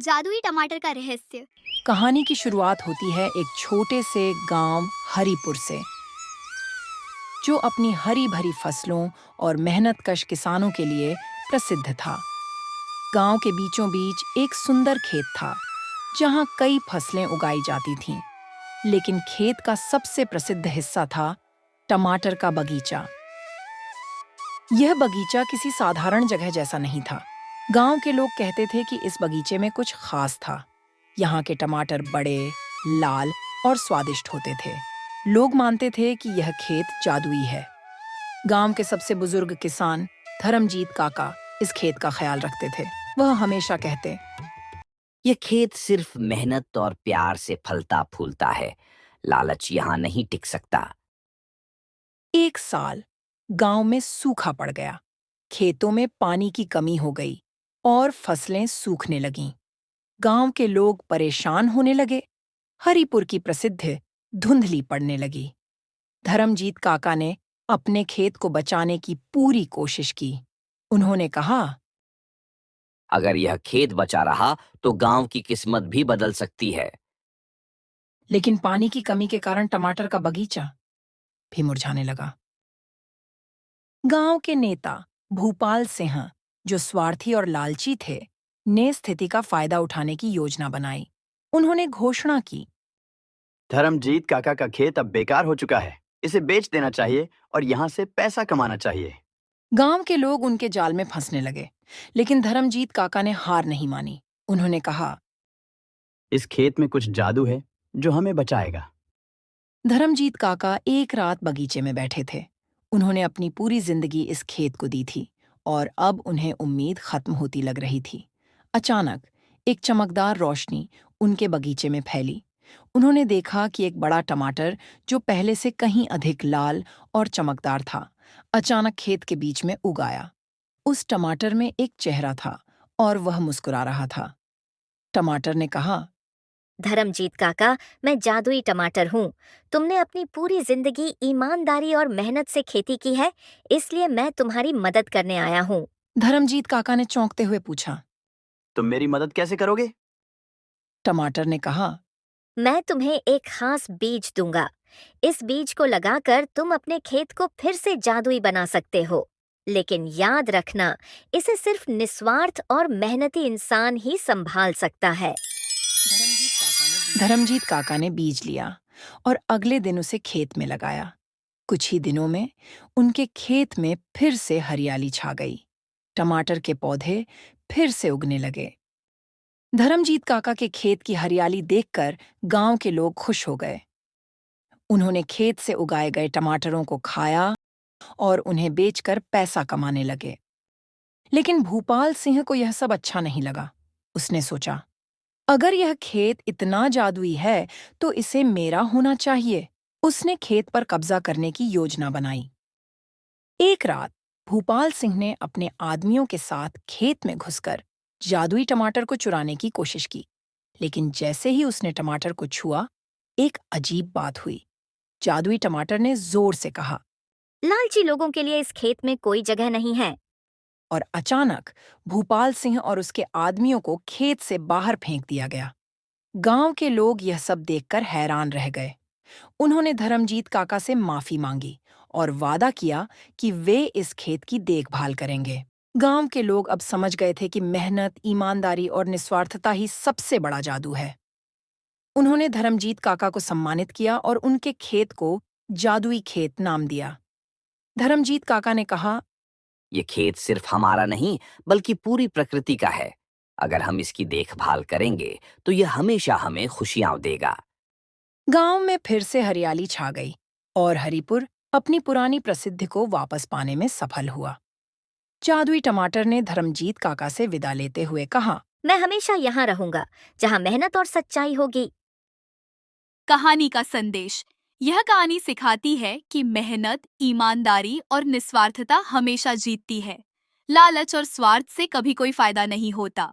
जादुई टमाटर का रहस्य। कहानी की शुरुआत होती है एक छोटे से गांव हरिपुर से, जो अपनी हरी भरी फसलों और मेहनतकश किसानों के लिए प्रसिद्ध था। गांव के बीचों बीच एक सुंदर खेत था, जहां कई फसलें उगाई जाती थीं। लेकिन खेत का सबसे प्रसिद्ध हिस्सा था टमाटर का बगीचा। यह बगीचा किसी साधारण जगह जैसा नहीं था। गांव के लोग कहते थे कि इस बगीचे में कुछ खास था। यहाँ के टमाटर बड़े, लाल और स्वादिष्ट होते थे। लोग मानते थे कि यह खेत जादुई है। गांव के सबसे बुजुर्ग किसान धर्मजीत काका इस खेत का ख्याल रखते थे। वह हमेशा कहते, ये खेत सिर्फ मेहनत और प्यार से फलता फूलता है। लालच यहाँ नहीं टिक सकता। एक साल गांव में सूखा पड़ गया। खेतों में पानी की कमी हो गई और फसलें सूखने लगीं। गांव के लोग परेशान होने लगे। हरिपुर की प्रसिद्धि धुंधली पड़ने लगी। धर्मजीत काका ने अपने खेत को बचाने की पूरी कोशिश की। उन्होंने कहा, अगर यह खेत बचा रहा तो गांव की किस्मत भी बदल सकती है। लेकिन पानी की कमी के कारण टमाटर का बगीचा भी मुरझाने लगा। गांव के नेता भूपाल सिंह, जो स्वार्थी और लालची थे, ने स्थिति का फायदा उठाने की योजना बनाई। उन्होंने घोषणा की, धर्मजीत काका का खेत अब बेकार हो चुका है। इसे बेच देना चाहिए और यहाँ से पैसा कमाना चाहिए। गांव के लोग उनके जाल में फंसने लगे, लेकिन धर्मजीत काका ने हार नहीं मानी। उन्होंने कहा, इस खेत में कुछ जादू है जो हमें बचाएगा। धर्मजीत काका एक रात बगीचे में बैठे थे। उन्होंने अपनी पूरी जिंदगी इस खेत को दी थी और अब उन्हें उम्मीद खत्म होती लग रही थी। अचानक एक चमकदार रोशनी उनके बगीचे में फैली। उन्होंने देखा कि एक बड़ा टमाटर, जो पहले से कहीं अधिक लाल और चमकदार था, अचानक खेत के बीच में उग आया। उस टमाटर में एक चेहरा था और वह मुस्कुरा रहा था। टमाटर ने कहा, धर्मजीत काका, मैं जादुई टमाटर हूँ। तुमने अपनी पूरी जिंदगी ईमानदारी और मेहनत से खेती की है, इसलिए मैं तुम्हारी मदद करने आया हूँ। धर्मजीत काका ने चौंकते हुए पूछा। तुम मेरी मदद कैसे करोगे? टमाटर ने कहा, मैं तुम्हें एक खास बीज दूंगा। इस बीज को लगाकर तुम अपने खेत को फिर से जादुई बना सकते हो। लेकिन याद रखना, इसे सिर्फ निस्वार्थ और मेहनती इंसान ही संभाल सकता है। धर्मजीत काका ने बीज लिया और अगले दिन उसे खेत में लगाया। कुछ ही दिनों में उनके खेत में फिर से हरियाली छा गई। टमाटर के पौधे फिर से उगने लगे। धर्मजीत काका के खेत की हरियाली देखकर गांव के लोग खुश हो गए। उन्होंने खेत से उगाए गए टमाटरों को खाया और उन्हें बेचकर पैसा कमाने लगे। लेकिन भूपाल सिंह को यह सब अच्छा नहीं लगा। उसने सोचा, अगर यह खेत इतना जादुई है तो इसे मेरा होना चाहिए। उसने खेत पर कब्जा करने की योजना बनाई। एक रात भूपाल सिंह ने अपने आदमियों के साथ खेत में घुसकर जादुई टमाटर को चुराने की कोशिश की। लेकिन जैसे ही उसने टमाटर को छुआ, एक अजीब बात हुई। जादुई टमाटर ने जोर से कहा, लालची लोगों के लिए इस खेत में कोई जगह नहीं है। और अचानक भूपाल सिंह और उसके आदमियों को खेत से बाहर फेंक दिया गया। गांव के लोग यह सब देखकर हैरान रह गए। उन्होंने धर्मजीत काका से माफी मांगी और वादा किया कि वे इस खेत की देखभाल करेंगे। गांव के लोग अब समझ गए थे कि मेहनत, ईमानदारी और निस्वार्थता ही सबसे बड़ा जादू है। उन्होंने धर्मजीत काका को सम्मानित किया और उनके खेत को जादुई खेत नाम दिया। धर्मजीत काका ने कहा, ये खेत सिर्फ हमारा नहीं बल्कि पूरी प्रकृति का है। अगर हम इसकी देखभाल करेंगे तो यह हमेशा हमें खुशियां देगा। गांव में फिर से हरियाली छा गई और हरिपुर अपनी पुरानी प्रसिद्धि को वापस पाने में सफल हुआ। जादुई टमाटर ने धर्मजीत काका से विदा लेते हुए कहा, मैं हमेशा यहाँ रहूंगा, जहाँ मेहनत और सच्चाई होगी। कहानी का संदेश। यह कहानी सिखाती है कि मेहनत, ईमानदारी और निस्वार्थता हमेशा जीतती है। लालच और स्वार्थ से कभी कोई फायदा नहीं होता।